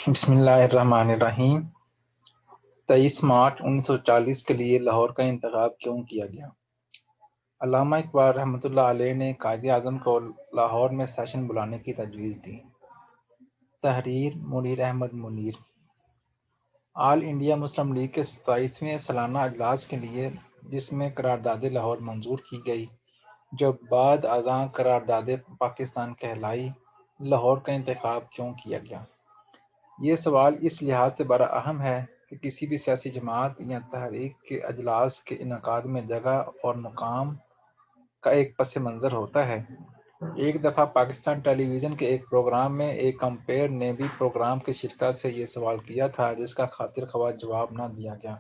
بسم اللہ الرحمن الرحیم۔ 23 مارچ 1940 کے لیے لاہور کا انتخاب کیوں کیا گیا؟ علامہ اقبال رحمۃ اللہ علیہ نے قائد اعظم کو لاہور میں سیشن بلانے کی تجویز دی۔ تحریر منیر احمد منیر۔ آل انڈیا مسلم لیگ کے 27ویں سالانہ اجلاس کے لیے، جس میں قرارداد لاہور منظور کی گئی، جو بعد ازاں قرارداد پاکستان کہلائی، لاہور کا انتخاب کیوں کیا گیا؟ یہ سوال اس لحاظ سے بڑا اہم ہے کہ کسی بھی سیاسی جماعت یا تحریک کے اجلاس کے انعقاد میں جگہ اور مقام کا ایک پس منظر ہوتا ہے۔ ایک دفعہ پاکستان ٹیلی ویژن کے ایک پروگرام میں ایک امپائر نے بھی پروگرام کے شرکاء سے یہ سوال کیا تھا، جس کا خاطر خواہ جواب نہ دیا گیا۔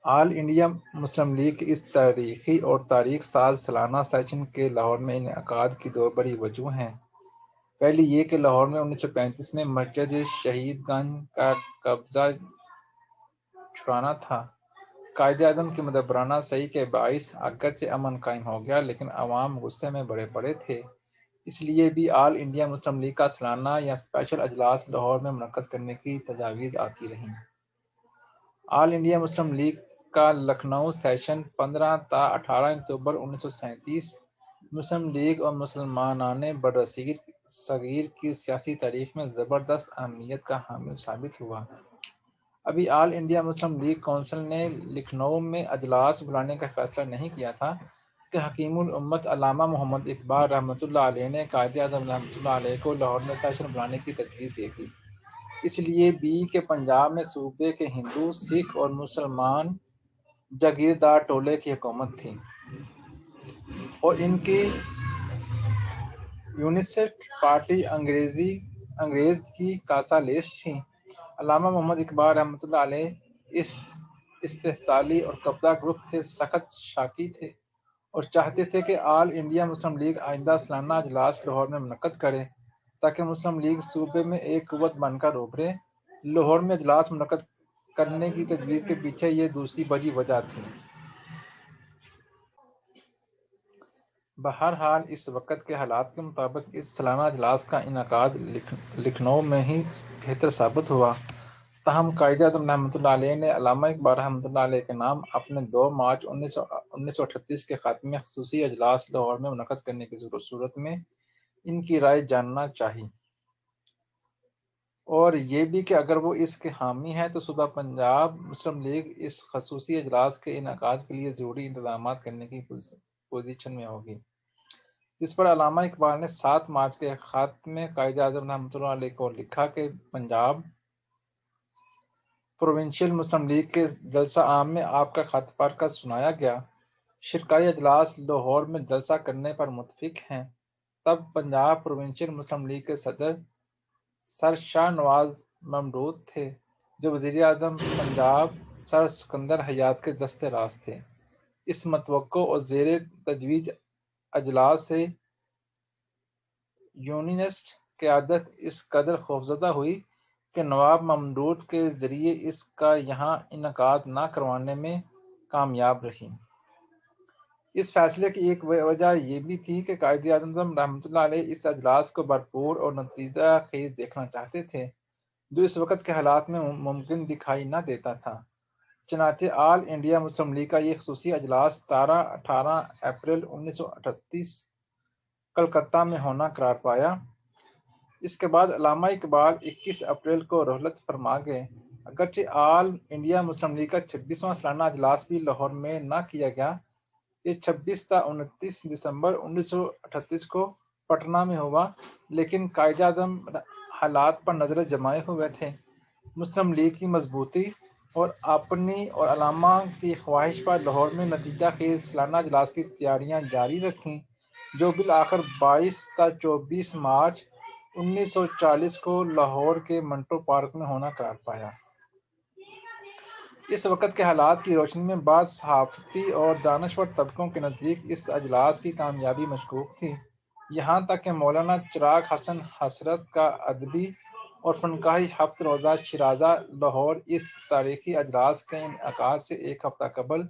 آل انڈیا مسلم لیگ کے اس تاریخی اور تاریخ ساز سالانہ سیشن کے لاہور میں انعقاد کی دو بڑی وجوہ ہیں۔ پہلی یہ کہ لاہور میں 1935 میں مسجد شہید گنج کا قبضہ چھڑانا تھا۔ قائد اعظم کی مدبرانہ سعی کے باعث اگرچہ امن قائم ہو گیا، لیکن عوام غصے میں بڑے پڑے تھے۔ اس لیے بھی آل انڈیا مسلم لیگ کا سالانہ یا اسپیشل اجلاس لاہور میں منعقد کرنے کی تجاویز آتی رہیں۔ آل انڈیا مسلم لیگ کا لکھنؤ سیشن 15 تا 18 اکتوبر 1937 مسلم لیگ اور مسلمانان برصغیر کی سیاسی تاریخ میں زبردست اہمیت کا حامل ثابت ہوا۔ ابھی آل انڈیا مسلم لیگ کونسل نے لکھنؤ میں اجلاس بلانے کا فیصلہ نہیں کیا تھا کہ حکیم الامت علامہ محمد اقبال رحمۃ اللہ علیہ نے قائد اعظم رحمۃ اللہ علیہ کو لاہور میں سیشن بلانے کی تجویز دے دی۔ اس لیے بھی کہ پنجاب میں صوبے کے ہندو، سکھ اور مسلمان جاگیردار ٹولے کی حکومت تھی اور ان کی یونینسٹ پارٹی انگریز کی کاسا لیس تھی۔ علامہ محمد اقبال رحمۃ اللہ علیہ اس استحصالی اور قبضہ گرفت سے سخت شاکی تھے اور چاہتے تھے کہ آل انڈیا مسلم لیگ آئندہ سالانہ اجلاس لاہور میں منعقد کرے تاکہ مسلم لیگ صوبے میں ایک قوت بن کر ابھرے۔ لاہور میں اجلاس منعقد کرنے کی تجویز کے پیچھے یہ دوسری بڑی وجہ تھی۔ بہرحال اس وقت کے حالات کے مطابق اس سالانہ اجلاس کا انعقاد لکھنؤ میں ہی بہتر ثابت ہوا۔ تاہم قائد اعظم رحمۃ اللہ علیہ نے علامہ اقبال رحمۃ اللہ علیہ کے نام اپنے 2 مارچ 1938 کے خط میں خصوصی اجلاس لاہور میں منعقد کرنے کی صورت میں ان کی رائے جاننا چاہی، اور یہ بھی کہ اگر وہ اس کے حامی ہیں تو صوبہ پنجاب مسلم لیگ اس خصوصی اجلاس کے انعقاد کے لیے ضروری انتظامات کرنے کی پوزیشن میں ہوگی۔ جس پر علامہ اقبال نے 7 مارچ کے خط میں قائد اعظم رحمۃ اللہ علیہ کو لکھا کہ پنجاب پروونشل مسلم لیگ کے جلسہ عام میں آپ کا خط پڑھ کر سنایا گیا۔ شرکائی اجلاس لاہور میں جلسہ کرنے پر متفق ہیں۔ تب پنجاب پروونشل مسلم لیگ کے صدر سر شاہ نواز ممدود تھے، جو وزیر اعظم پنجاب سر سکندر حیات کے دست راست تھے۔ اس متوقع اور زیر تجویز اجلاس سے یونینسٹ قیادت اس قدر خوفزدہ ہوئی کہ نواب ممدود کے ذریعے اس کا یہاں انعقاد نہ کروانے میں کامیاب رہی۔ اس فیصلے کی ایک وجہ یہ بھی تھی کہ قائد اعظم رحمۃ اللہ علیہ اس اجلاس کو بھرپور اور نتیجہ خیز دیکھنا چاہتے تھے، جو اس وقت کے حالات میں ممکن دکھائی نہ دیتا تھا۔ چنانچہ آل انڈیا مسلم لیگ کا یہ خصوصی اجلاس 18 اپریل 1938 کلکتہ میں ہونا قرار پایا۔ اس کے بعد علامہ اقبال 21 اپریل کو رحلت فرما گئے۔ اگرچہ آل انڈیا مسلم لیگ کا 26واں سالانہ اجلاس بھی لاہور میں نہ کیا گیا، یہ 26 تا 29 دسمبر 1938 کو پٹنہ میں ہوا، لیکن قائد اعظم حالات پر نظر جمائے ہوئے تھے۔ مسلم لیگ کی مضبوطی اور اپنی اور علامہ کی خواہش پر لاہور میں نتیجہ خیز سالانہ اجلاس کی تیاریاں جاری رکھیں، جو بالآخر 22 تا 24 مارچ 1940 کو لاہور کے منٹو پارک میں ہونا قرار پایا۔ اس وقت کے حالات کی روشنی میں بعض صحافتی اور دانشور طبقوں کے نزدیک اس اجلاس کی کامیابی مشکوک تھی، یہاں تک کہ مولانا چراغ حسن حسرت کا ادبی اور فنکاری ہفت روزہ شیرازہ لاہور اس تاریخی اجلاس کے انعقاد سے ایک ہفتہ قبل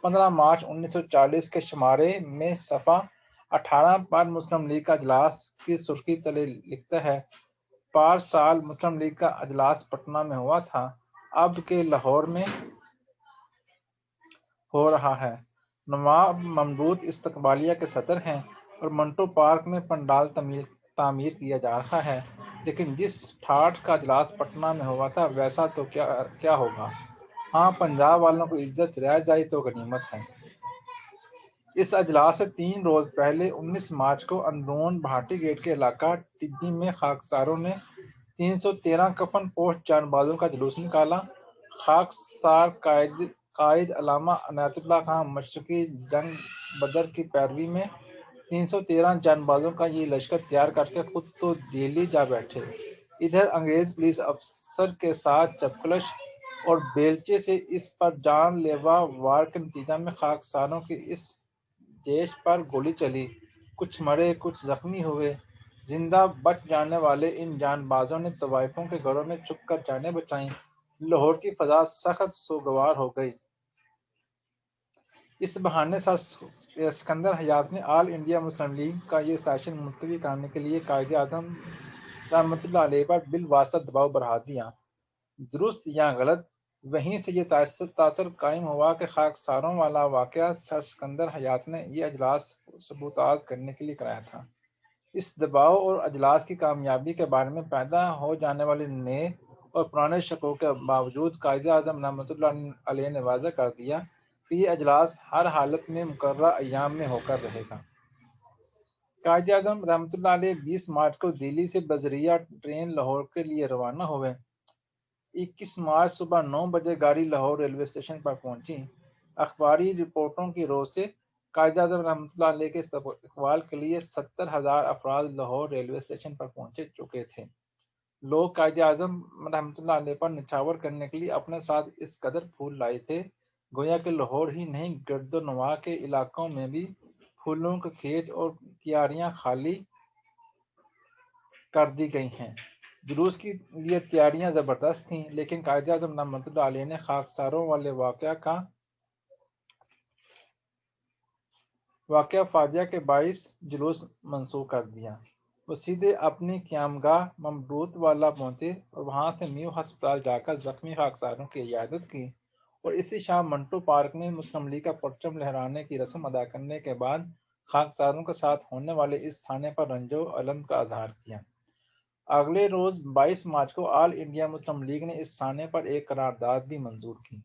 15 مارچ 1940 کے شمارے میں صفحہ 18 پر مسلم لیگ کا اجلاس کی سرخی تلے لکھتا ہے پار سال مسلم لیگ کا اجلاس پٹنہ میں ہوا تھا، اب کے لاہور میں ہو رہا ہے۔ نواب ممدود استقبالیہ کے صدر ہیں اور منٹو پارک میں پنڈال تعمیر کیا جا رہا ہے، لیکن جس ٹھاٹھ کا اجلاس پٹنہ میں ہوا تھا ویسا تو کیا ہوگا۔ ہاں، پنجاب والوں کو عزت رہ جائی تو غنیمت ہے۔ اس اجلاس سے 3 روز پہلے 19 مارچ کو اندرون بھاٹی گیٹ کے علاقہ ٹبی میں خاکساروں نے 313 کفن پوش جان بازوں کا جلوس نکالا۔ خاکسار قائد علامہ عنایت اللہ خان مشرقی جنگ بدر کی پیروی میں 313 جان بازوں کا یہ لشکر تیار کر کے خود تو دہلی جا بیٹھے، ادھر انگریز پولیس افسر کے ساتھ چپکلش اور بیلچے سے اس پر جان لیوا وار کے نتیجہ میں خاکساروں کی اس جیش پر گولی چلی، کچھ مرے کچھ زخمی ہوئے۔ زندہ بچ جانے والے ان جان بازوں نے طوائفوں کے گھروں میں چھپ کر جانیں بچائیں۔ لاہور کی فضا سخت سوگوار ہو گئی۔ اس بہانے سر اسکندر حیات نے آل انڈیا مسلم لیگ کا یہ سیشن ملتوی کرانے کے لیے قائد اعظم رحمۃ اللہ علیہ پر بالواسطہ دباؤ بڑھا دیا۔ درست یا غلط، وہیں سے یہ تاثر قائم ہوا کہ خاکساروں والا واقعہ سر اسکندر حیات نے یہ اجلاس سبوتاژ کرنے کے لیے کرایا تھا۔ اس دباؤ اور اجلاس کی کامیابی کے بارے میں پیدا ہو جانے والے نئے اور پرانے شکوک کے باوجود قائد اعظم رحمۃ اللہ علیہ نے واضح کر دیا کہ یہ اجلاس ہر حالت میں مقررہ ایام میں ہو کر رہے گا۔ قائد اعظم رحمۃ اللہ علیہ 20 مارچ کو دہلی سے بذریعہ ٹرین لاہور کے لیے روانہ ہوئے۔ 21 مارچ صبح 9 بجے گاڑی لاہور ریلوے اسٹیشن پر پہنچی۔ اخباری رپورٹوں کی روز سے قائد اعظم رحمۃ اللہ علیہ کے استقبال کے لیے 70,000 افراد لاہور ریلوے اسٹیشن پر پہنچ چکے تھے۔ لوگ قائد اعظم رحمۃ اللہ علیہ پر نچھاور کرنے کے لیے اپنے ساتھ اس قدر پھول لائے تھے، گویا کہ لاہور ہی نہیں گرد و نواح کے علاقوں میں بھی پھولوں کے کھیت اور کیاریاں خالی کر دی گئی ہیں۔ جلوس کے لیے تیاریاں زبردست تھیں، لیکن قائد اعظم رحمۃ اللہ علیہ نے خاکساروں والے واقعہ فاجعہ کے باعث جلوس منسوخ کر دیا۔ وہ سیدھے اپنی قیامگاہ ممدود والا پہنچے اور وہاں سے میو ہسپتال جا کر زخمی خاکساروں کی عیادت کی، اور اسی شام منٹو پارک میں مسلم لیگ کا پرچم لہرانے کی رسم ادا کرنے کے بعد خاکساروں کے ساتھ ہونے والے اس تھانے پر رنج و الم کا اظہار کیا۔ اگلے روز 22 مارچ کو آل انڈیا مسلم لیگ نے اس تھانے پر ایک قرارداد بھی منظور کی۔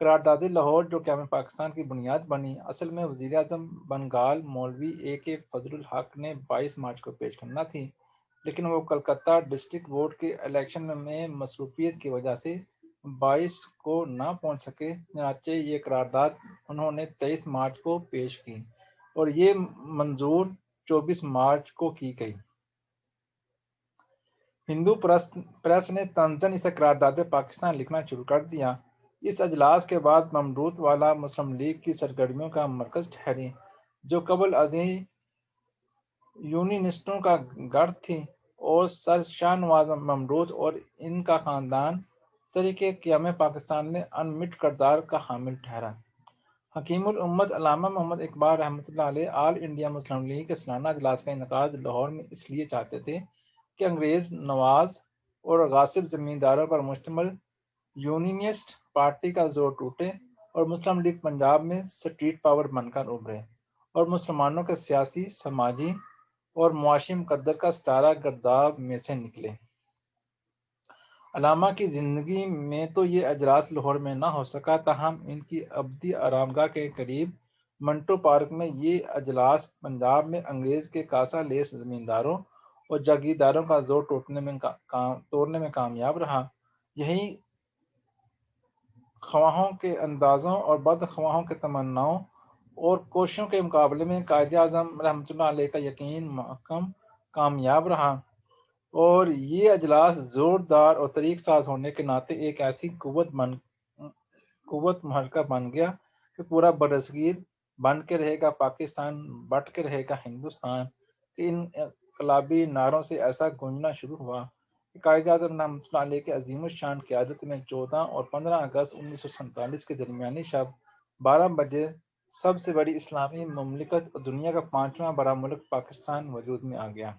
قرارداد لاہور جو قیام پاکستان کی بنیاد بنی، اصل میں وزیر اعظم بنگال مولوی A.K. فضل الحق نے 22 مارچ کو پیش کرنا تھی، لیکن وہ کلکتہ ڈسٹرکٹ بورڈ کے الیکشن میں مصروفیت کی وجہ سے 22 کو نہ پہنچ سکے، چنانچہ یہ قرارداد انہوں نے 23 مارچ کو پیش کی اور یہ منظور 24 مارچ کو کی گئی۔ ہندو پریس نے طنزاً اسے قرارداد پاکستان لکھنا شروع کر دیا۔ اس اجلاس کے بعد ممدود والا مسلم لیگ کی سرگرمیوں کا مرکز ٹھہری، جو قبل ازیں یونینسٹوں کا گڑھ تھی، اور سر شاہ نواز ممدود اور ان کا خاندان تحریک قیام پاکستان میں انمٹ کردار کا حامل ٹھہرا۔ حکیم الامت علامہ محمد اقبال رحمۃ اللہ علیہ آل انڈیا مسلم لیگ کے سالانہ اجلاس کا انعقاد لاہور میں اس لیے چاہتے تھے کہ انگریز نواز اور غاصب زمینداروں پر مشتمل یونینسٹ پارٹی کا زور ٹوٹے اور مسلم لیگ پنجاب میں سٹریٹ پاور بن کر ابھرے اور مسلمانوں کے سیاسی، سماجی اور معاشی مقدر کا ستارہ گرداب میں سے نکلے۔ علامہ کی زندگی میں تو یہ اجلاس لاہور میں نہ ہو سکا، تاہم ان کی ابدی آرامگاہ کے قریب منٹو پارک میں یہ اجلاس پنجاب میں انگریز کے کاسا لیس زمینداروں اور جاگیرداروں کا زور توڑنے میں کامیاب رہا۔ یہی خواہوں کے اندازوں اور بدخواہوں کے تمناؤں اور کوششوں کے مقابلے میں قائد اعظم رحمۃ اللہ علیہ کا یقین محکم کامیاب رہا، اور یہ اجلاس زوردار اور طریق ساز ہونے کے ناطے ایک ایسی قوت محرکہ بن گیا کہ پورا برصغیر بن کے رہے گا پاکستان، بٹ کے رہے گا ہندوستان، کہ ان انقلابی نعروں سے ایسا گونجنا شروع ہوا کہ قائد اعظم رحمۃ اللہ علیہ کی عظیم الشان قیادت میں 14 اور 15 اگست 1947 کے درمیانی شب 12 بجے سب سے بڑی اسلامی مملکت اور دنیا کا 5واں بڑا ملک پاکستان وجود میں آ گیا۔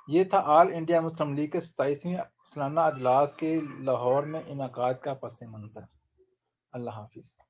یہ تھا آل انڈیا مسلم لیگ کے 27ویں سالانہ اجلاس کے لاہور میں انعقاد کا پس منظر۔ اللہ حافظ۔